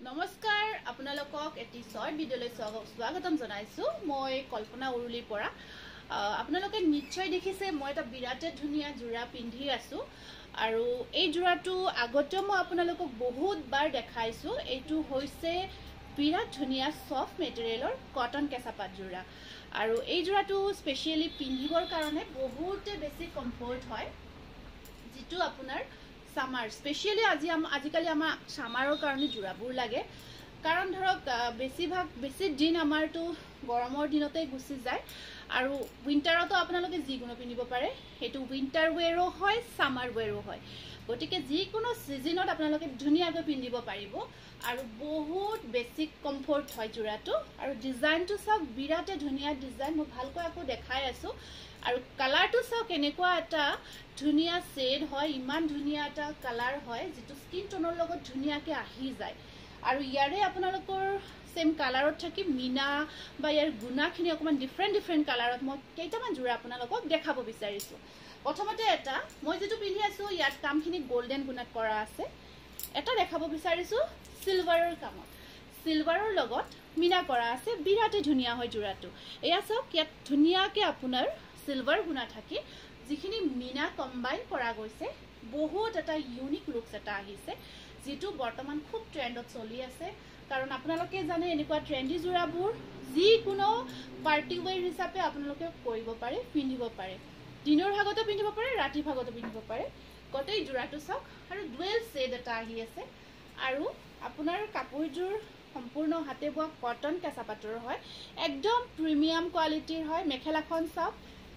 নমস্কাৰ আপোনালোকক এটি শৰ্ট ভিডিঅ'লৈ স্বাগতম জনাইছো মই কল্পনা উৰুলিৰ পৰা আপোনালোকে নিশ্চয় দেখিছে মই এটা বিৰাটে ধুনীয়া জোৰা পিন্ধি আছো আৰু এই জোৰাটো আগতে মই আপোনালোকক বহুত বাৰ দেখাইছো এইটো হৈছে বিৰাট ধুনীয়া সফট মেটেৰিয়েলৰ কটন কেঁচাপাত জোৰা আৰু এই জোৰাটো স্পেশালি পিন্ধিবৰ কাৰণে বহুতে বেছি কমফৰ্ট হয় যেটো আপোনাৰ সামাৰ স্পেশালি আজিকালি আমাৰ সামাৰৰ কাৰণে জোৰাবোৰ লাগে কাৰণ ধৰক বেছি দিন আমাৰটো গৰমৰ দিনতে গুছি যায় আৰু উইন্টাৰতো আপোনালোকে যিকোনো পিন্ধিব পাৰে হেতু উইন্টাৰ ওৱেৰো হয় সামাৰ ওৱেৰো হয় গতিকে যিকোনো সিজনত আপোনালোকে ধুনীয়াকৈ পিন্ধিব পাৰিব আৰু বহুত বেছি কমফৰ্ট হয় জোৰাটো আৰু ডিজাইনটো সব বিৰাটে ধুনীয়া ডিজাইন মই ভালকৈ আকৌ দেখাই আছো আৰু কালাৰটো সব কেনেকুৱা এটা ধুনীয়া শেড হয় ইমান ধুনীয়া এটা কালাৰ হয় যেটো স্কিন টোনৰ লগত ধুনীয়াকৈ আহি যায় আৰু ইয়াৰে আপোনালোকৰ সেম কালাৰত থাকি মিনা বা ইয়াৰ গুণাখিনি অকমান ডিফাৰেন্ট কালাৰত মই কেইটামান জোৰা আপোনালোকক দেখাব বিচাৰিছো প্ৰথমতে এটা মই যেটো পিন্ধি আছো ইয়াত কামখিনি গোল্ডেন গুণাত কৰা আছে এটা দেখাব বিচাৰিছো সিলভাৰৰ কামত সিলভাৰৰ লগত মিনা কৰা আছে বিৰাটে ধুনীয়া হয় জোৰাটো এয়া সব ইয়াত ধুনীয়াকৈ আপোনাৰ সিলভাৰ গুণা থাকি যিখিনি মিনা কম্বাইন কৰা গৈছে বহুত এটা ইউনিক লুকস এটা আহিছে যেটো বৰ্তমান খুব ট্ৰেন্ডত চলি আছে কাৰণ আপোনালোকে জানে এনেকুৱা ট্ৰেন্ডি জোৰাবোৰ যিকোনো পাৰ্টি ওৱেৰ হিচাপে আপোনালোকে কৰিব পাৰে পিন্ধিব পাৰে দিনৰ ভাগতো পিন্ধিব পাৰে ৰাতি ভাগতো পিন্ধিব পাৰে গটেই জোৰাটো সব আৰু ডুৱেল শেড এটা আহি আছে আৰু আপোনাৰ কাপোৰজোৰ সম্পূৰ্ণ হাতে বোৱা কটন কেঁচাপাতৰ হয় একদম প্ৰিমিয়াম কোৱালিটিৰ হয় মেখেলাখন সব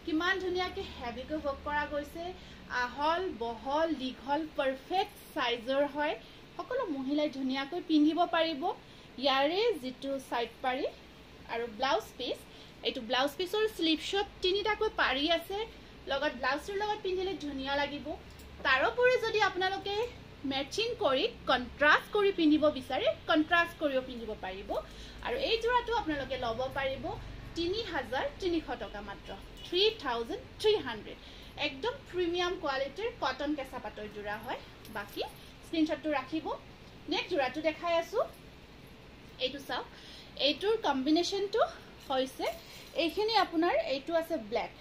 কিমান ধুনীয়াকৈ হেভিকৈ ৱৰ্ক কৰা গৈছে আহল বহল দীঘল পাৰফেক্ট সাইজৰ হয় সকলো মহিলাই ধুনীয়াকৈ পিন্ধিব পাৰিব ইয়াৰে যেটো সাইড পাৰি আৰু ব্লাউজ পিস এইটো ব্লাউজ পিসৰ স্লিভছত তিনিটাকৈ পাৰি আছে লগত ব্লাউজৰ লগত পিন্ধিলে ধুনীয়া লাগিব তাৰোপৰি যদি আপোনালোকে মেচিং কৰি কন্ট্ৰাষ্ট কৰি পিন্ধিব বিচাৰে কন্ট্ৰাষ্ট কৰিও পিন্ধিব পাৰিব আৰু এই জোৰাটো আপোনালোকে ল'ব পাৰিব 3300 টকা মাত্ৰ 3300 একদম প্ৰিমিয়াম কোৱালিটিৰ কটন কেঁচাপাতৰ জোৰা হয় বাকি স্ক্ৰিনশ্বটটো ৰাখিব নেক্সট জোৰাটো দেখাই আছো এইটো চাও এইটোৰ কম্বিনেশনটো হৈছে এইখিনি আপোনাৰ এইটো আছে ব্ল্যাক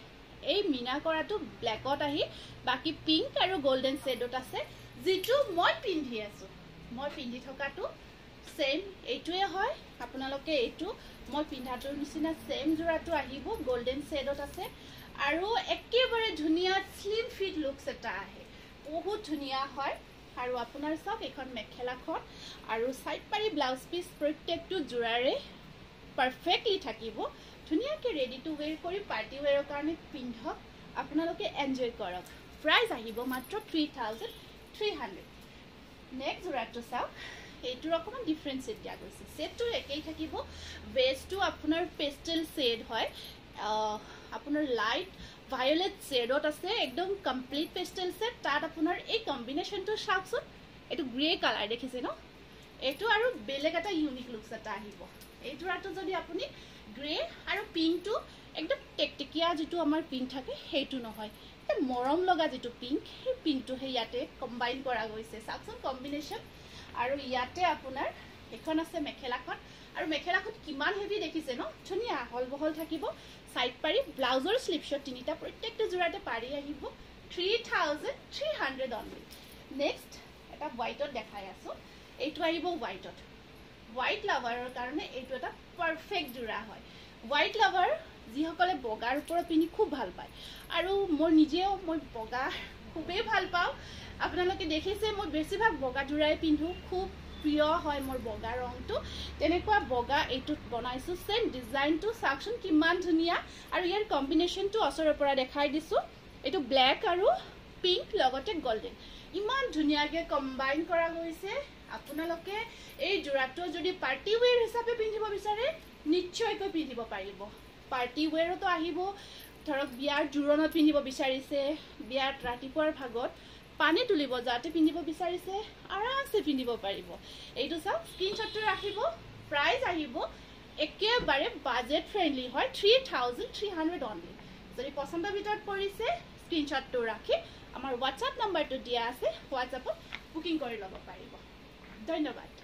এই মিনা কৰাটো ব্ল্যাকত আহি বাকি পিংক আৰু গোল্ডেন শেডত আছে যেটো মই পিন্ধি আছো মই পিন্ধি থকাটো সেম এইটোৱে হয় আপোনালোকে এইটো মই পিন্ধাটোৰ নিচিনা সেম জোৰাটো আহিব গোল্ডেন শেডত আছে আৰু একেবাৰে ধুনীয়া স্লিম ফিট লুকস এটা আহে বহুত ধুনীয়া হয় আৰু আপোনাৰ সব এখন মেখেলাখন আৰু সাইড পাৰি ব্লাউজ পিস প্ৰত্যেকটো জোৰাৰে পাৰফেক্টলি থাকিব ধুনীয়াকৈ ৰেডি টু ওৱেৰ কৰি পাৰ্টি ওৱেৰৰ কাৰণে পিন্ধক আপোনালোকে এনজয় কৰক প্ৰাইস আহিব মাত্ৰ 3300 নেক্সট জোৰাটো চাও এইটোৰ অকমান ডিফাৰেন্ট শেড দিয়া গৈছে শেডটো একেই থাকিব বেসটো আপোনাৰ পেস্টেল শেড হয় আপোনাৰ লাইট ভায়োলেট শেডত আছে একদম কমপ্লিট পেস্টেল শেড তাত আপোনাৰ এই কম্বিনেশনটো চাওকচোন এটো গ্ৰে কালাৰ দেখিছে ন এটো আৰু বেলেগ এটা ইউনিক লুকস এটা আহিব এই জোৰাটো যদি আপুনি গ্ৰে আৰু পিংকটো একদম টেকটেকিয়া যেটো আমাৰ পিংক থাকে হেতু নহয় মৰম লগা যেটো পিংক এই পিংকটো ইয়াতে কম্বাইন কৰা গৈছে চাওকচোন কম্বিনেশন আৰু ইয়াতে আপোনাৰ এখন আছে মেখেলাখন আৰু মেখেলাখন কিমান হেভি দেখিছে ন ধুনীয়া হল বহল থাকিব সাইড পাৰি ব্লাউজৰ স্লিভছত তিনিটা প্ৰত্যেকটো জোৰাতে পাৰি আহিব 3300 অনলি নেক্সট এটা হোৱাইটত দেখাই আছো এইটো আহিব হোৱাইটত হোৱাইট লাভাৰৰ কাৰণে এইটো এটা পাৰফেক্ট জোৰা হয় হোৱাইট লাভাৰ যিসকলে বগাৰ ওপৰত পিন্ধি খুব ভাল পায় আৰু মই বগা খুবেই ভাল পাওঁ আপোনালোকে দেখিছে মই বেছিভাগ বগা জোৰাই পিন্ধো খুব প্ৰিয় হয় মোৰ বগা ৰংটো তেনেকুৱা বগা এইটোত বনাইছো সেম ডিজাইনটো চাকচোন কিমান ধুনীয়া আৰু ইয়াৰ কম্বিনেশনটো অসৰৰ পৰা দেখাই দিছো এইটো ব্ল্যাক আৰু পিংক লগতে গোল্ডেন ইমান ধুনীয়াকৈ কম্বাইন কৰা গৈছে আপোনালোকে এই জোৰাটো যদি পাৰ্টি ওৱেৰ হিচাপে পিন্ধিব বিচাৰে নিশ্চয়কৈ পিন্ধিব পাৰিব পাৰ্টি ওৱেৰতো আহিব ধৰক বিয়াৰ জোৰণত পিন্ধিব বিচাৰিছে বিয়াৰ ৰাতিপুৱাৰ ভাগত পানী তুলিব যাতে পিন্ধিব বিচাৰিছে আৰামছে পিন্ধিব পাৰিব এইটো সব স্ক্ৰিনশ্বটটো ৰাখিব প্ৰাইস আহিব একেবাৰে বাজেট ফ্ৰেন্ডলি হয় 3300 অনলি যদি পছন্দৰ ভিতৰত পৰিছে স্ক্ৰিনশ্বটটো ৰাখি আমাৰ WhatsApp নম্বৰটো দিয়া আছে WhatsAppত বুকিং কৰি ল'ব পাৰিব ধন্যবাদ